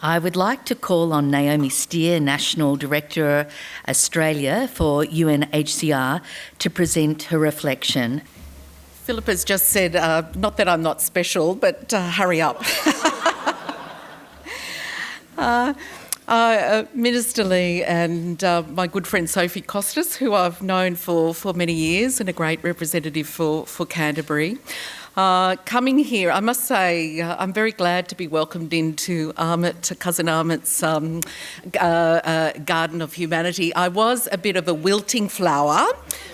I would like to call on Naomi Steer, National Director Australia for UNHCR, to present her reflection. Philip has just said, not that I'm not special, but hurry up. Minister Lee and my good friend Sophie Costas, who I've known for many years and a great representative for Canterbury. Coming here, I must say I'm very glad to be welcomed into Cousin Amit's Garden of Humanity. I was a bit of a wilting flower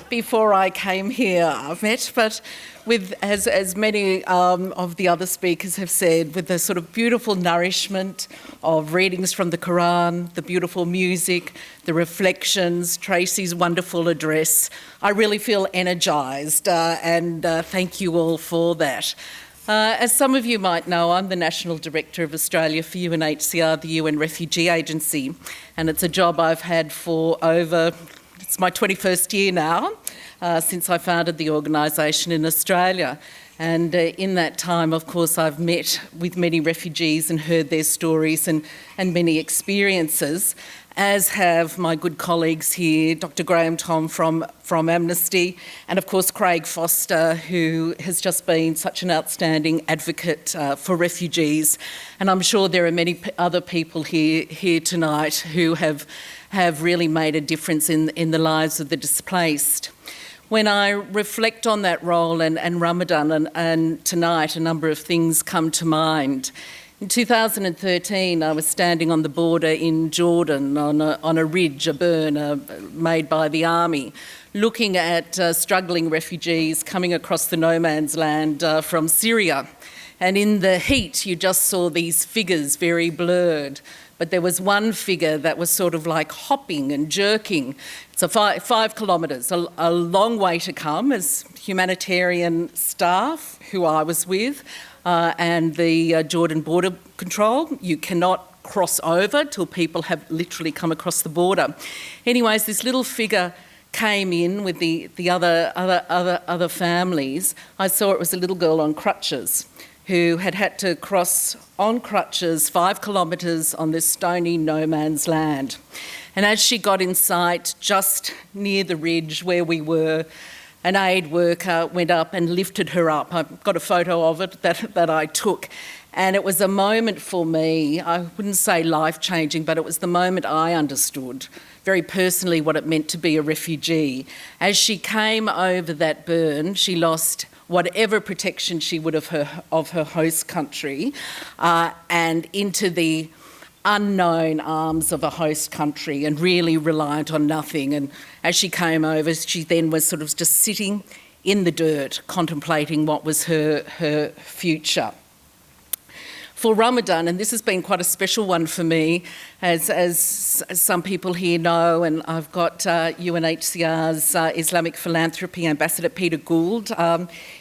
before I came here, I've met, but with, as many of the other speakers have said, with the sort of beautiful nourishment of readings from the Quran, the beautiful music, the reflections, Tracy's wonderful address, I really feel energised and thank you all for that. As some of you might know, I'm the National Director of Australia for UNHCR, the UN Refugee Agency, and it's a job I've had for it's my 21st year now, since I founded the organisation in Australia. And in that time, of course, I've met with many refugees and heard their stories and many experiences, as have my good colleagues here, Dr Graham Tom from Amnesty, and of course Craig Foster, who has just been such an outstanding advocate for refugees. And I'm sure there are many other people here tonight who have really made a difference in the lives of the displaced. When I reflect on that role and Ramadan and tonight, a number of things come to mind. In 2013, I was standing on the border in Jordan on a ridge, a burn made by the army, looking at struggling refugees coming across the no man's land from Syria. And in the heat, you just saw these figures very blurred. But there was one figure that was sort of like hopping and jerking. It's 5 kilometres, a long way to come as humanitarian staff who I was with and the Jordan Border Control. You cannot cross over till people have literally come across the border. Anyways, this little figure came in with the other families. I saw it was a little girl on crutches who had to cross on crutches 5 kilometres on this stony no man's land. And as she got in sight, just near the ridge where we were, an aid worker went up and lifted her up. I've got a photo of it that I took. And it was a moment for me, I wouldn't say life-changing, but it was the moment I understood very personally what it meant to be a refugee. As she came over that burn, she lost whatever protection she would have of her host country and into the unknown arms of a host country and really reliant on nothing. And as she came over, she then was sort of just sitting in the dirt contemplating what was her future. For Ramadan, and this has been quite a special one for me, as some people here know, and I've got UNHCR's Islamic Philanthropy Ambassador Peter Gould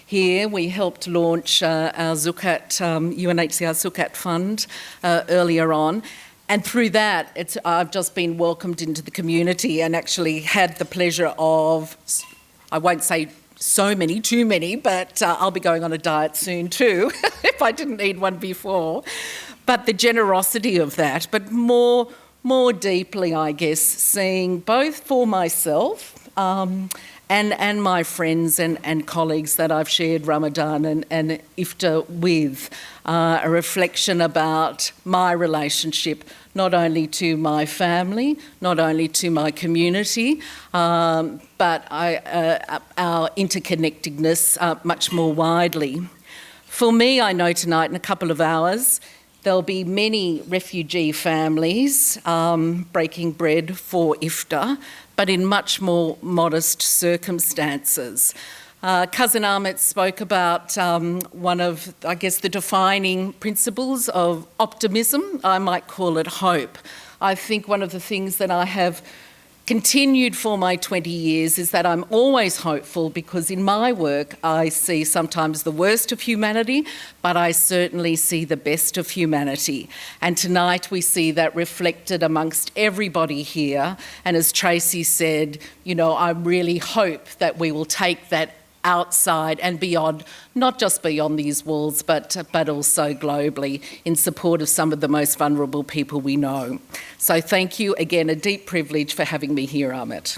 here. We helped launch our Zukat, UNHCR Zukat Fund earlier on. And through that, I've just been welcomed into the community and actually had the pleasure of, I won't say too many, but I'll be going on a diet soon too, if I didn't need one before. But the generosity of that, but more deeply, I guess, seeing both for myself and my friends and colleagues that I've shared Ramadan and Iftar with, a reflection about my relationship, not only to my family, not only to my community, but our interconnectedness much more widely. For me, I know tonight in a couple of hours, there'll be many refugee families breaking bread for Iftar, but in much more modest circumstances. Cousin Amit spoke about one of, I guess, the defining principles of optimism. I might call it hope. I think one of the things that I have continued for my 20 years is that I'm always hopeful, because in my work I see sometimes the worst of humanity, but I certainly see the best of humanity. And tonight we see that reflected amongst everybody here. And as Tracy said, I really hope that we will take that outside and beyond, not just beyond these walls, but also globally in support of some of the most vulnerable people we know. So thank you again, a deep privilege for having me here, Amit.